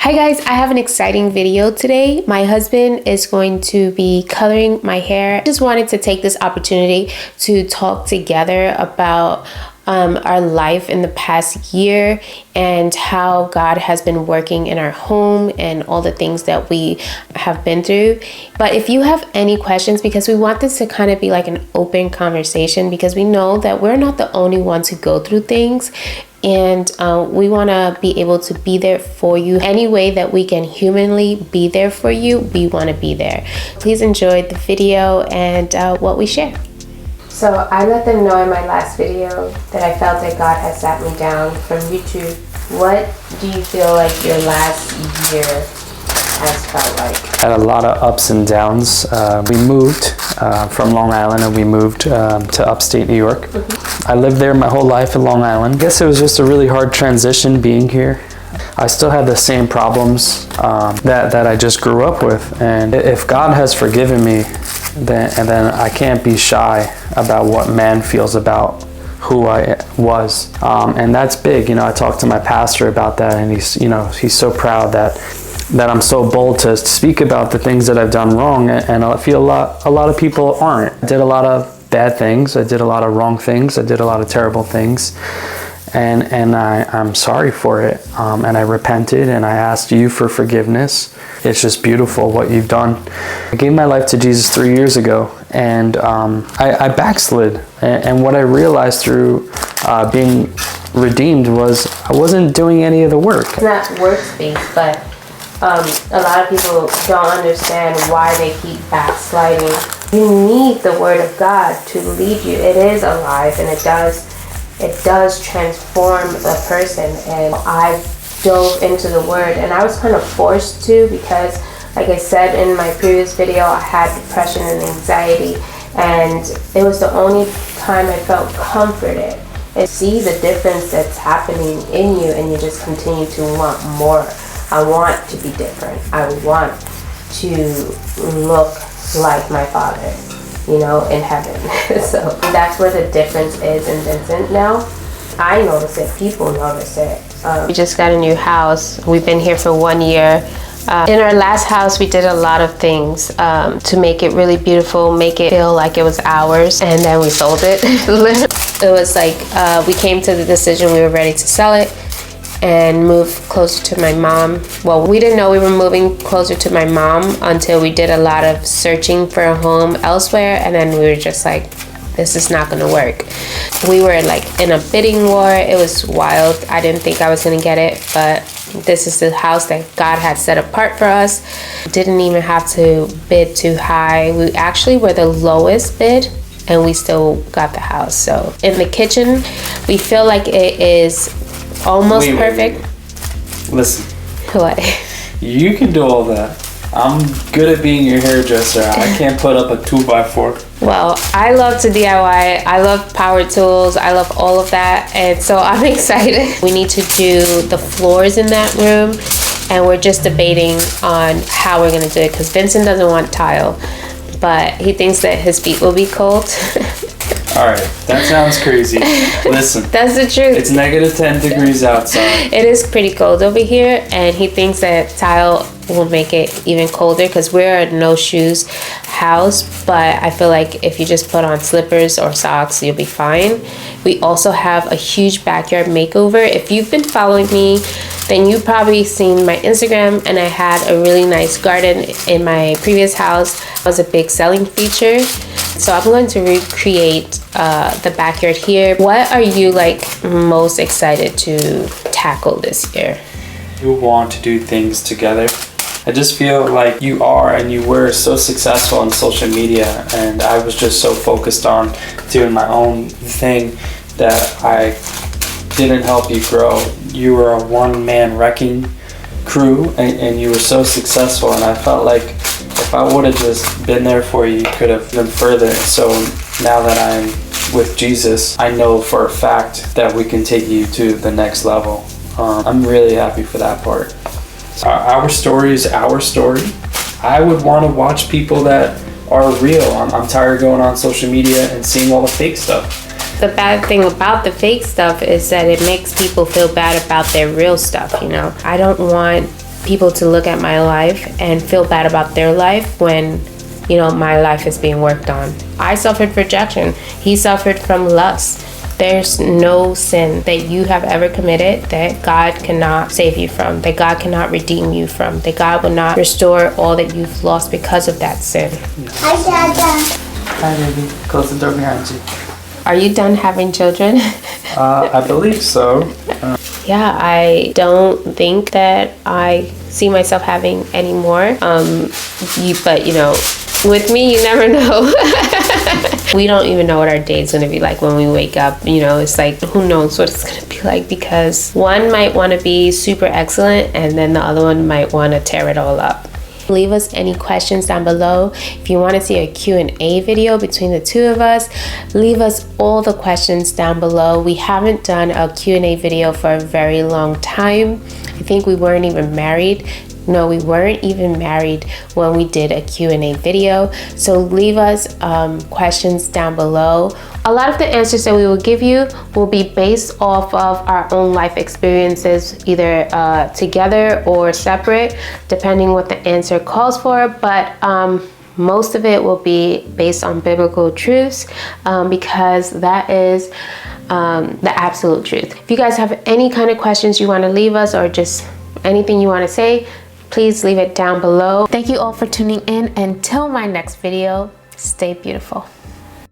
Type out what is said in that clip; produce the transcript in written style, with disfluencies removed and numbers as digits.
Hi guys, I have an exciting video today. My husband is going to be coloring my hair. I just wanted to take this opportunity to talk together about our life in the past year and how God has been working in our home and all the things that we have been through. But if you have any questions, because we want this to kind of be like an open conversation, because we know that we're not the only ones who go through things. And we want to be able to be there for you any way that we can humanly be there for you. We want to be there. Please enjoy the video and what we share. So I let them know in my last video that I felt that God has sat me down from YouTube. What do you feel like your last year has felt like? Had a lot of ups and downs. We moved from Long Island and we moved to upstate New York. I lived there my whole life in Long Island. I guess it was just a really hard transition being here. I still had the same problems that I just grew up with. And if God has forgiven me, then I can't be shy about what man feels about who I was. And that's big. You know, I talked to my pastor about that, and he's so proud that I'm so bold to speak about the things that I've done wrong, and I feel a lot of people aren't. I did a lot of bad things. I did a lot of wrong things. I did a lot of terrible things, and I'm sorry for it. And I repented, and I asked you for forgiveness. It's just beautiful what you've done. I gave my life to Jesus 3 years ago, and I backslid. And what I realized through being redeemed was I wasn't doing any of the work. It's not workspace, but a lot of people don't understand why they keep backsliding. You need the Word of God to lead you. It is alive, and it does transform a person. And I dove into the Word, and I was kind of forced to, because like I said in my previous video, I had depression and anxiety, and it was the only time I felt comforted. And see the difference that's happening in you, and you just continue to want more. I want to be different. I want to look like my Father, in heaven. So that's where the difference is in Vincent now. I notice it. People notice it. We just got a new house. We've been here for 1 year. In our last house, we did a lot of things to make it really beautiful, make it feel like it was ours, and then we sold it. It was like we came to the decision we were ready to sell it and move closer to my mom. Well, we didn't know we were moving closer to my mom until we did a lot of searching for a home elsewhere, and then we were just like, this is not gonna work. We were like in a bidding war. It was wild. I didn't think I was gonna get it, but this is the house that God had set apart for us. Didn't even have to bid too high. We actually were the lowest bid, and we still got the house. So in the kitchen, we feel like it is almost perfect. Wait. Listen. What? You can do all that. I'm good at being your hairdresser. I can't put up a 2x4. Well, I love to DIY. I love power tools. I love all of that. And so I'm excited. We need to do the floors in that room, and we're just debating on how we're going to do it, because Vincent doesn't want tile, but he thinks that his feet will be cold. All right, that sounds crazy. Listen. That's the truth. It's negative 10 degrees outside. It is pretty cold over here, and he thinks that tile will make it even colder, because we're a no shoes house, but I feel like if you just put on slippers or socks, you'll be fine. We also have a huge backyard makeover. If you've been following me, then you've probably seen my Instagram, and I had a really nice garden in my previous house. It was a big selling feature. So I'm going to recreate the backyard here. What are you most excited to tackle this year? You want to do things together. I just feel like you are and you were so successful on social media, and I was just so focused on doing my own thing that I didn't help you grow. You were a one-man wrecking crew, and you were so successful, and I felt like if I would have just been there for you, you could have been further. So now that I'm with Jesus, I know for a fact that we can take you to the next level. I'm really happy for that part. Our story is our story. I would want to watch people that are real. I'm tired of going on social media and seeing all the fake stuff. The bad thing about the fake stuff is that it makes people feel bad about their real stuff, I don't want people to look at my life and feel bad about their life when, you know, my life is being worked on. I suffered rejection. He suffered from lust. There's no sin that you have ever committed that God cannot save you from, that God cannot redeem you from, that God will not restore all that you've lost because of that sin. Hi, baby. Close the door behind you. Are you done having children? I believe so. Yeah, I don't think that I see myself having any more. But you know, with me, you never know. We don't even know what our day's gonna be like when we wake up. You know, it's like, who knows what it's gonna be like, because one might want to be super excellent and then the other one might want to tear it all up. Leave us any questions down below. If you want to see a Q&A video between the two of us, leave us all the questions down below. We haven't done a Q&A video for a very long time. I think we weren't even married. No, we weren't even married when we did a Q&A video. So leave us questions down below. A lot of the answers that we will give you will be based off of our own life experiences, either together or separate, depending what the answer calls for. But most of it will be based on biblical truths, because that is the absolute truth. If you guys have any kind of questions you want to leave us, or just anything you want to say, please leave it down below. Thank you all for tuning in. Until my next video, stay beautiful.